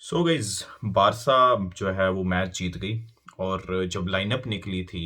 So guys Barça जो है वो मैच जीत गई। और जब लाइनअप निकली थी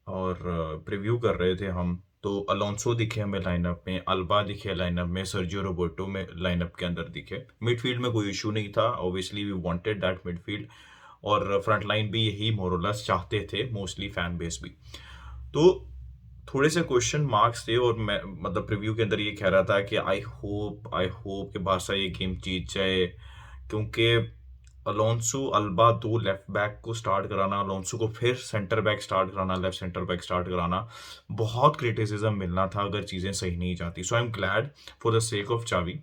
और प्रीव्यू कर रहे थे हम, तो अलोंसो दिखे हमें लाइनअप में, अल्बा दिखे लाइनअप में, सर्जियो रोबर्टो में लाइनअप के अंदर दिखे। मिडफील्ड में कोई इशू नहीं था, obviously we wanted that midfield. और फ्रंट लाइन भी यही मोरलेस चाहते थे, मोस्टली फैन बेस भी। तो थोड़े से क्वेश्चन मार्क्स थे, और मैं मतलब प्रीव्यू के अंदर ये कह रहा था कि आई होप कि बारसा ये गेम जीत जाए, क्योंकि अलोंसो अल्बा दो लेफ्ट बैक को स्टार्ट कराना, अलोंसो को फिर सेंटर बैक स्टार्ट कराना, लेफ्ट सेंटर बैक स्टार्ट कराना, बहुत क्रिटिसिज्म मिलना था अगर चीज़ें सही नहीं जाती। So I am glad for the sake of Xavi,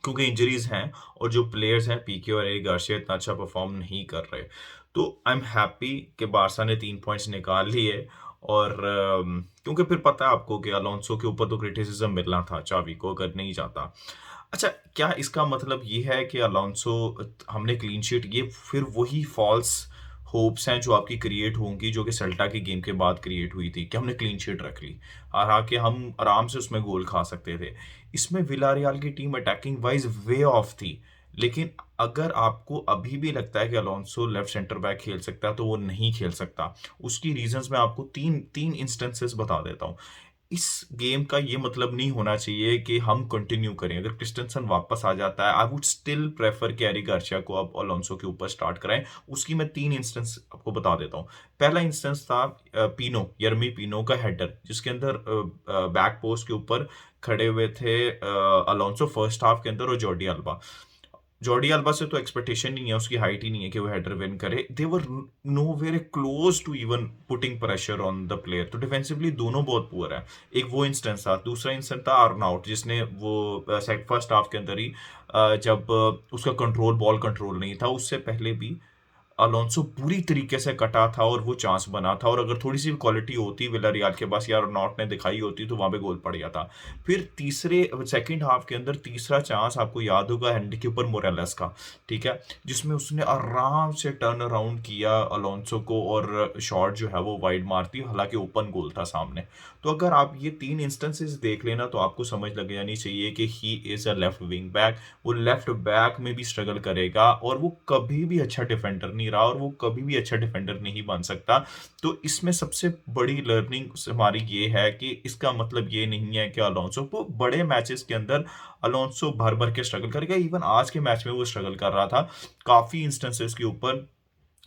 क्योंकि इंजरीज हैं और जो प्लेयर्स हैं पीके और एरिक गार्सिया इतना अच्छा परफॉर्म नहीं कर रहे। तो आई एम हैप्पी कि बारसा ने 3 पॉइंट्स निकाल लिए। और क्योंकि फिर पता है आपको कि अलोंसो के ऊपर तो क्रिटिसिज्म मिलना था चावी को अगर नहीं जाता। अच्छा, क्या इसका मतलब ये है कि अलोंसो, हमने क्लीन शीट, ये फिर वही फॉल्स होप्स हैं जो आपकी क्रिएट होंगी जो कि सेल्टा की गेम के बाद क्रिएट हुई थी कि हमने क्लीन शीट रख ली, हालांकि हम आराम से उसमें गोल खा सकते थे। इसमें विलारियल की team attacking wise way of थी। लेकिन अगर आपको अभी भी लगता है कि अलोंसो लेफ्ट सेंटर बैक खेल सकता है, तो वो नहीं खेल सकता। उसकी रीजंस मैं आपको तीन तीन इंस्टेंसेस बता देता हूँ। इस गेम का ये मतलब नहीं होना चाहिए कि हम कंटिन्यू करें। अगर क्रिस्टनसन वापस आ जाता है, आई वुड स्टिल प्रेफर कि एरिक गार्सिया को आप अलोंसो के ऊपर स्टार्ट कराएं। उसकी मैं तीन इंस्टेंस आपको बता देता हूँ। पहला इंस्टेंस था पीनो, यर्मी पीनो का हेडर, जिसके अंदर बैक पोस्ट के ऊपर खड़े हुए थे अलोंसो फर्स्ट हाफ के अंदर, और जॉर्डी अल्बा से तो एक्सपेक्टेशन नहीं है, उसकी हाइट ही नहीं है कि वो हेडर विन करे। They were no very close to even putting pressure on the player. तो डिफेंसिवली दोनों बहुत पुअर है। एक वो इंस्टेंस था। दूसरा इंस्टेंस था अर्नआउट, जिसने वो फर्स्ट हाफ के अंदर ही जब उसका कंट्रोल, बॉल कंट्रोल नहीं था, उससे पहले भी अलोंसो पूरी तरीके से कटा था और वो चांस बना था। और अगर थोड़ी सी भी क्वालिटी होती विलारियल के पास, यार नॉट ने दिखाई होती, तो वहां पे गोल पड़ जाता। फिर तीसरे सेकंड हाफ के अंदर तीसरा चांस आपको याद होगा, हैंडी के ऊपर मोरेलेस का, ठीक है, जिसमें उसने आराम से टर्न अराउंड किया अलोंसो को और शॉट जो है वो वाइड मारती, हालांकि ओपन गोल था सामने। तो अगर आप ये तीन इंस्टेंसेस देख लेना, तो आपको समझ लग जानी चाहिए कि he is a left wing back. वो लेफ्ट बैक में भी स्ट्रगल करेगा, और वो कभी भी अच्छा डिफेंडर नहीं रहा, और वो कभी भी अच्छा डिफेंडर नहीं बन सकता। तो इसमें सबसे बड़ी लर्निंग हमारी ये है कि इसका मतलब ये नहीं है कि अलोंसो को बड़े मैचेस के अंदर अलोंसो भर भर के स्ट्रगल करेगा। इवन आज के मैच में वो स्ट्रगल कर रहा था काफी इंस्टेंसेस के ऊपर।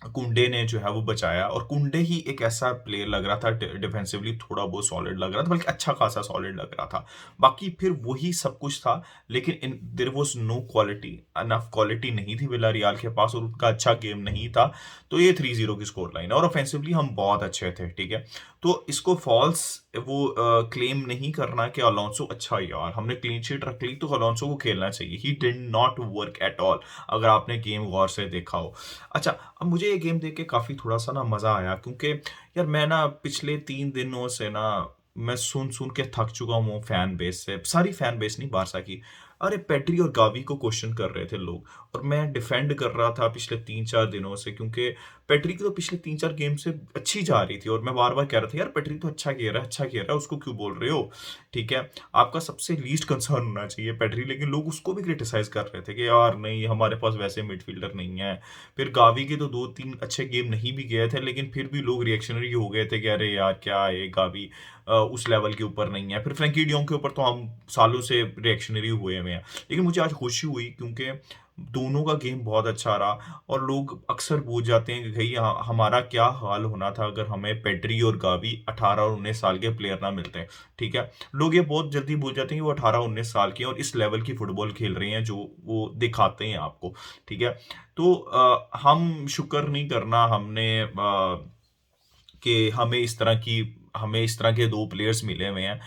कुंडे ने जो है वो बचाया, और कुंडे ही एक ऐसा प्लेयर लग रहा था, डिफेंसिवली थोड़ा बहुत सॉलिड लग रहा था, बल्कि अच्छा खासा सॉलिड लग रहा था। बाकी फिर वही सब कुछ था, लेकिन in there was no quality, enough quality नहीं थी विलारियल के पास, और उनका अच्छा गेम नहीं था। तो ये 3-0 की स्कोर लाइन है, और ऑफेंसिवली हम बहुत अच्छे थे, ठीक है। तो इसको फॉल्स वो क्लेम नहीं करना कि अलोंसो अच्छा, यार हमने क्लीन शीट रख ली तो अलोंसो को खेलना चाहिए। He did not work at all, अगर आपने गेम गौर से देखा हो। अच्छा, अब मुझे ये गेम देख के काफ़ी थोड़ा-सा ना मज़ा आया, क्योंकि यार मैं ना पिछले 3 दिनों से ना, मैं सुन-सुन के थक चुका हूँ फैन बेस से। सारी फैन बेस नहीं, बारसा की। अरे पेड्री और गावी को क्वेश्चन कर रहे थे लोग, और मैं डिफेंड कर रहा था पिछले 3-4 दिनों से, क्योंकि पेड्री की तो पिछले 3-4 गेम से अच्छी जा रही थी, और मैं बार-बार कह रहा था यार पेड्री तो अच्छा खेल रहा है, अच्छा खेल रहा है, उसको क्यों बोल रहे हो? ठीक है, आपका सबसे लीस्ट कंसर्न होना चाहिए पेड्री, लेकिन लोग उसको भी क्रिटिसाइज़ कर रहे थे कि यार नहीं, हमारे पास वैसे मिडफील्डर नहीं है। फिर गावी के तो 2-3 अच्छे गेम नहीं भी गए थे, लेकिन फिर भी लोग रिएक्शनरी हो गए थे कि अरे यार क्या है गावी, उस लेवल के ऊपर नहीं है। फिर फ्रैंकी डियोंग के ऊपर तो हम सालों से रिएक्शनरी हुए हुए हैं। लेकिन मुझे आज खुशी हुई, क्योंकि दोनों का गेम बहुत अच्छा रहा। और लोग अक्सर पूछ जाते हैं कि भाई हमारा क्या हाल होना था अगर हमें पेड्री और गावी 18 और 19 साल के प्लेयर ना मिलते। ठीक है, लोग ये बहुत जल्दी भूल जाते हैं कि वो 18-19 साल के हैं और इस लेवल की फुटबॉल खेल रहे हैं जो वो दिखाते हैं आपको। ठीक है, तो हम शुक्र नहीं करना हमने कि हमें इस तरह के दो प्लेयर्स मिले हुए हैं।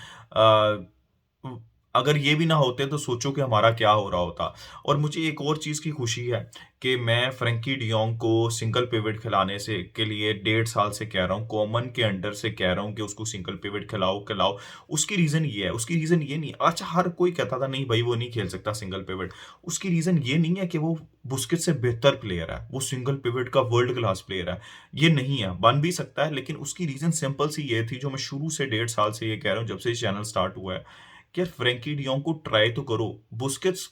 अगर ये भी ना होते तो सोचो कि हमारा क्या हो रहा होता। और मुझे एक और चीज़ की खुशी है कि मैं फ्रैंकी डियोंग को सिंगल पिवट खिलाने से के लिए 1.5 साल से कह रहा हूँ, कॉमन के अंडर से कह रहा हूँ कि उसको सिंगल पिवट खिलाओ खिलाओ। उसकी रीज़न ये है, उसकी रीज़न ये नहीं, अच्छा हर कोई कहता था नहीं भाई वो नहीं खेल सकता सिंगल पिवट। उसकी रीज़न ये नहीं है कि वो बुस्केट से बेहतर प्लेयर है, वो सिंगल पिवट का वर्ल्ड क्लास प्लेयर है, ये नहीं है, बन भी सकता है। लेकिन उसकी रीज़न सिंपल सी ये थी, जो मैं शुरू से 1.5 साल से ये कह रहा हूँ, जब से चैनल स्टार्ट हुआ है, कि यार फ्रैंकी डियोंग को ट्राई तो करो। बुस्केट्स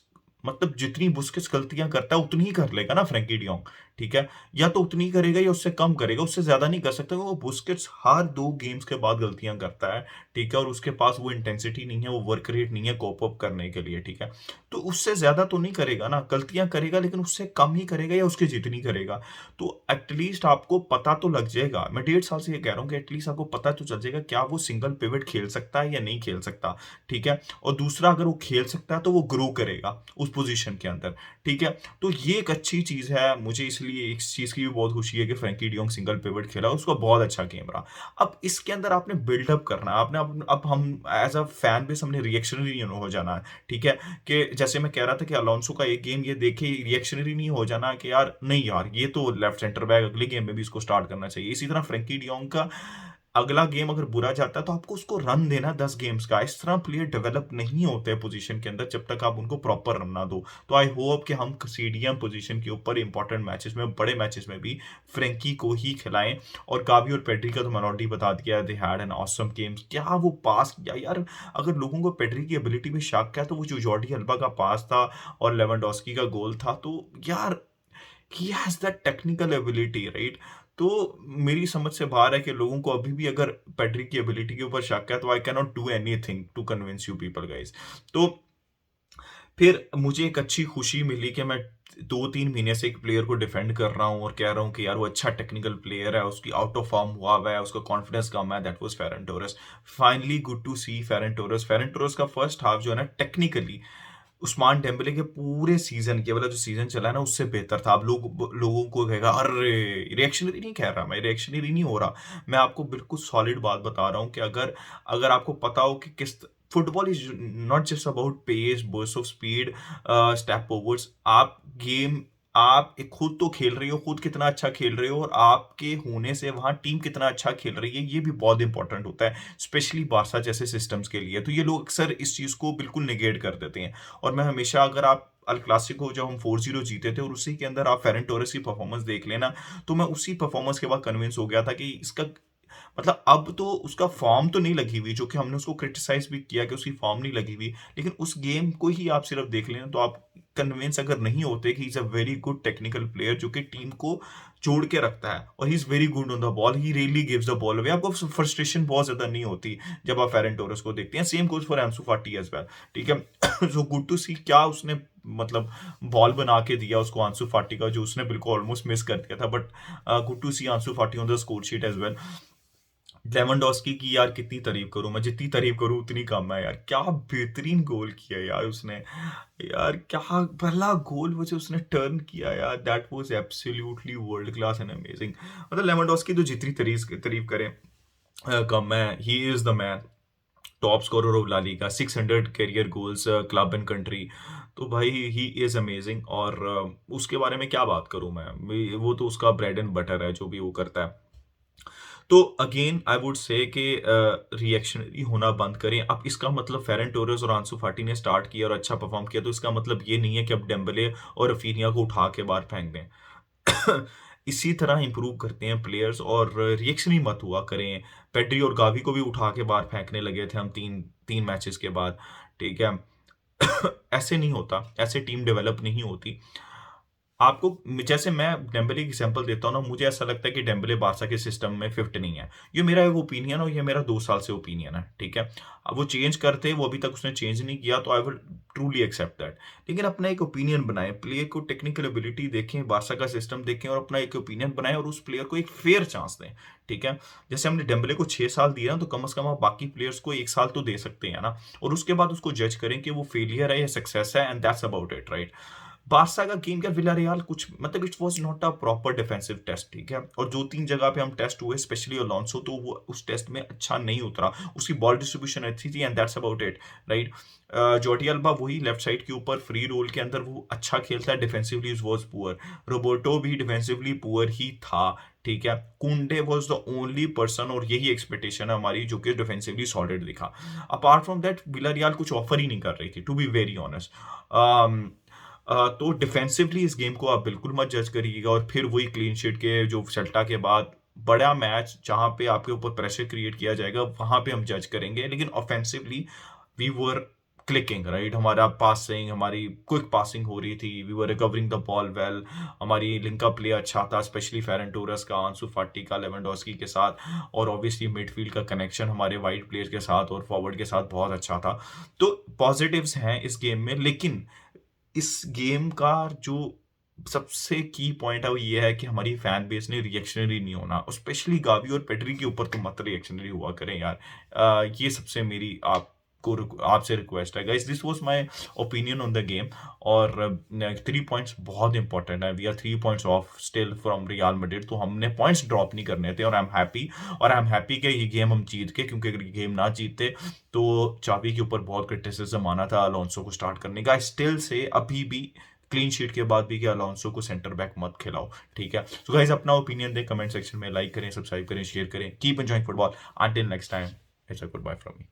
मतलब जितनी बुस्केट्स गलतियां करता है उतनी ही कर लेगा ना फ्रैंकी डियोंग, ठीक है? या तो उतनी ही करेगा या उससे कम करेगा, उससे ज्यादा नहीं कर सकता। वो बुस्केट्स हर 2 गेम्स के बाद गलतियां करता है, ठीक है? और उसके पास वो इंटेंसिटी नहीं है, वो वर्क रेट नहीं है कोप अप करने के लिए, ठीक है? तो उससे ज्यादा तो नहीं करेगा ना, गलतियां करेगा लेकिन उससे कम ही करेगा या उसके जितनी करेगा। तो एटलीस्ट आपको पता तो लग जाएगा। मैं 1.5 साल से ये कह रहा हूँ कि एटलीस्ट आपको पता तो चल जाएगा क्या वो सिंगल पिवट खेल सकता है या नहीं खेल सकता, ठीक है? और दूसरा, अगर वो खेल सकता है तो वो ग्रो करेगा उस पोजीशन के अंदर, ठीक है? तो ये एक अच्छी चीज है। मुझे इसलिए इस चीज की भी बहुत खुशी है कि फ्रैंकी डियोंग सिंगल पिवट खेला, उसका बहुत अच्छा गेम रहा। अब इसके अंदर आपने बिल्डअप करना है, आपने अब हम एज अ फैन बेस हमने रिएक्शनरी हो जाना है, ठीक है? कि जैसे मैं कह रहा था कि अलोंसो का एक गेम ये देखे रिएक्शनरी नहीं हो जाना कि यार नहीं यार ये तो लेफ्ट सेंटर बैक, अगले गेम में भी इसको स्टार्ट करना चाहिए। इसी तरह फ्रैंकी डियोंग का अगला गेम अगर बुरा जाता है तो आपको उसको रन देना 10 गेम्स का। इस तरह प्लेयर डेवलप नहीं होते हैं पोजीशन के अंदर जब तक आप उनको प्रॉपर रन ना दो। तो आई होप कि हम सीडीएम पोजीशन के ऊपर इंपॉर्टेंट मैचेस में, बड़े मैचेस में भी फ्रैंकी को ही खिलाएं। और गावी और पेड्री का तो मैंने ऑलरेडी बता दिया, they had an awesome games. क्या वो पास किया यार! अगर लोगों को पेड्री की एबिलिटी में शक है तो वो जो जॉर्डी अल्बा का पास था और लेवेंडोस्की का गोल था, तो यार he has that technical ability, right? तो मेरी समझ से बाहर है कि लोगों को अभी भी अगर पेड्री की एबिलिटी के ऊपर शक है तो I can not do anything to convince you people guys. तो फिर मुझे एक अच्छी खुशी मिली कि मैं 2-3 महीने से एक प्लेयर को डिफेंड कर रहा हूँ और कह रहा हूँ कि यार वो अच्छा टेक्निकल प्लेयर है, उसकी आउट ऑफ फॉर्म हुआ है, उसका कॉन्फिडेंस कम है। That was Ferran Torres. Finally good to see Ferran Torres. Ferran Torres का फर्स्ट हाफ जो है ना, टेक्निकली उस्मान डेम्बले के पूरे सीजन के वाला जो सीजन चला है ना उससे बेहतर था। अब लोगों को कहेगा अरे रिएक्शनरी नहीं कह रहा, मैं रिएक्शनरी नहीं हो रहा। मैं आपको बिल्कुल सॉलिड बात बता रहा हूँ कि अगर अगर आपको पता हो कि किस football is not just about pace, burst of speed, step overs. आप गेम आप एक खुद तो खेल रही हो, खुद कितना अच्छा खेल रहे हो और आपके होने से वहां टीम कितना अच्छा खेल रही है, ये भी बहुत इंपॉर्टेंट होता है, स्पेशली बारसा जैसे सिस्टम्स के लिए। तो ये लोग अक्सर इस चीज को बिल्कुल निगेट कर देते हैं। और मैं हमेशा, अगर आप अल क्लासिको जब हम 4-0 जीते थे और उसी के अंदर आप फेरन टोरेस की परफॉर्मेंस देख लेना, तो मैं उसी परफॉर्मेंस के बाद कन्विंस हो गया था कि इसका मतलब अब तो उसका फॉर्म तो नहीं लगी हुई, जो कि हमने उसको क्रिटिसाइज भी किया कि उसकी फॉर्म नहीं लगी हुई। लेकिन उस गेम को ही आप सिर्फ देख लेना तो आप कन्विंस अगर नहीं होते कि is a very good technical player जो कि टीम को जोड़ के रखता है और he is very good on the ball, he really gives the ball away. आपको फ्रस्ट्रेशन बहुत ज्यादा नहीं होती जब आप फेरन टोरेस को देखते हैं। सेम गोज फॉर एंसू फाटी एज वेल, ठीक है? सो गुड टू सी क्या उसने मतलब बॉल बना के दिया उसको आंसू फाटी का, जो उसने बिल्कुल ऑलमोस्ट मिस कर दिया था। But good to see Ansu Fati on the score sheet as well. Lewandowski की यार कितनी तारीफ करूं मैं, जितनी तारीफ करूं उतनी कम है यार। क्या बेहतरीन गोल किया यार उसने, यार क्या पहला गोल वो जो उसने टर्न किया यार, that was absolutely world class and amazing. मतलब लेवेंडोस्की तो जितनी तारीफ तारीफ करें कम है। He is the man, top scorer of La Liga, 600 career goals club and country. तो भाई ही इज अमेजिंग। और उसके बारे में क्या बात करूं मैं, वो तो उसका ब्रेड एंड बटर है जो भी वो करता है। तो अगेन आई वुड से कि रिएक्शनरी होना बंद करें। अब इसका मतलब फेरन टोरेस और आंसू फाटी ने स्टार्ट किया और अच्छा परफॉर्म किया, तो इसका मतलब ये नहीं है कि अब डेम्बले और रफीनिया को उठा के बाहर फेंक दें। इसी तरह इंप्रूव करते हैं प्लेयर्स और रिएक्शन ही मत हुआ करें। पेड्री और गावी को भी उठा के बाहर फेंकने लगे थे हम तीन तीन मैचेस के बाद, ठीक है? ऐसे नहीं होता, ऐसे टीम डेवलप नहीं होती। आपको जैसे मैं डेम्बले की एग्जांपल देता हूँ ना, मुझे ऐसा लगता है कि डेम्बले बारसा के सिस्टम में फिट नहीं है। ये मेरा एक ओपिनियन और ये मेरा 2 साल से ओपिनियन है, ठीक है? अब वो चेंज करते, वो अभी तक उसने चेंज नहीं किया, तो I will truly accept that. लेकिन अपना एक ओपिनियन बनाए, प्लेयर को टेक्निकल एबिलिटी देखें, बारसा का सिस्टम देखें और अपना एक ओपिनियन बनाए और उस प्लेयर को एक फेयर चांस दें, ठीक है? जैसे हमने डेम्बले को 6 साल दिया ना, तो कम से कम आप बाकी प्लेयर्स को 1 साल तो दे सकते हैं ना। और उसके बाद उसको जज करें कि वो फेलियर है या सक्सेस है, and that's about it, right? Barca का गेम का विलारियल कुछ मतलब it was not a proper defensive test, ठीक है? और 2-3 जगह पे हम टेस्ट हुए, स्पेशली अलोंसो, तो वो उस टेस्ट में अच्छा नहीं उतरा। उसकी बॉल डिस्ट्रीब्यूशन अच्छी थी and that's about it, right? Jordi alba वही लेफ्ट साइड के ऊपर फ्री रोल के अंदर वो अच्छा खेलता है, डिफेंसिवली वाज पुअर। रोबर्टो भी डिफेंसिवली पुअर ही था, ठीक है? कुंडे वाज द ओनली पर्सन, और यही एक्सपेक्टेशन है हमारी, जो कि डिफेंसिवली सॉलिड दिखा। अपार्ट फ्रॉम दैट विलारियल कुछ ऑफर ही नहीं कर रही थी, टू बी वेरी ऑनेस्ट। तो डिफेंसिवली इस गेम को आप बिल्कुल मत जज करिएगा। और फिर वही क्लीन शीट के जो सल्टा के बाद बड़ा मैच जहां पे आपके ऊपर प्रेशर क्रिएट किया जाएगा, वहां पे हम जज करेंगे। लेकिन offensively we were clicking, right? हमारा पासिंग, हमारी क्विक पासिंग हो रही थी, we were recovering the ball well, हमारी लिंकअप प्ले अच्छा था, स्पेशली फेरन टोरस का, आंसू फाटी का, लेवेंडोस्की के साथ, और ऑब्वियसली मिडफील्ड का कनेक्शन हमारे वाइड प्लेयर्स के साथ और फॉरवर्ड के साथ बहुत अच्छा था। तो पॉजिटिव्स हैं इस गेम में, लेकिन इस गेम का जो सबसे की पॉइंट है वो ये है कि हमारी फैन बेस ने रिएक्शनरी नहीं होना, स्पेशली गावी और पेड्री के ऊपर तो मत रिएक्शनरी हुआ करें यार। ये सबसे मेरी आपसे रिक्वेस्ट है guys. This was my opinion on the game. और 3 पॉइंट्स बहुत इंपॉर्टेंट है, we are 3 points off still from Real Madrid, तो हमने पॉइंट्स ड्रॉप नहीं करने थे, और आई एम हैप्पी कि ये गेम हम जीत के, क्योंकि अगर ये गेम ना जीतते तो चावी के ऊपर बहुत क्रिटिसिज्म आना था अलोंसो को स्टार्ट करने का। स्टिल से अभी भी क्लीन शीट के बाद भी कि अलोंसो को सेंटर बैक मत खिलाओ, ठीक है? सो गाइस, अपना ओपिनियन दें कमेंट सेक्शन में, लाइक करें, सब्सक्राइब करें, शेयर करें। Keep enjoying football. Until next time, it's a good bye from me.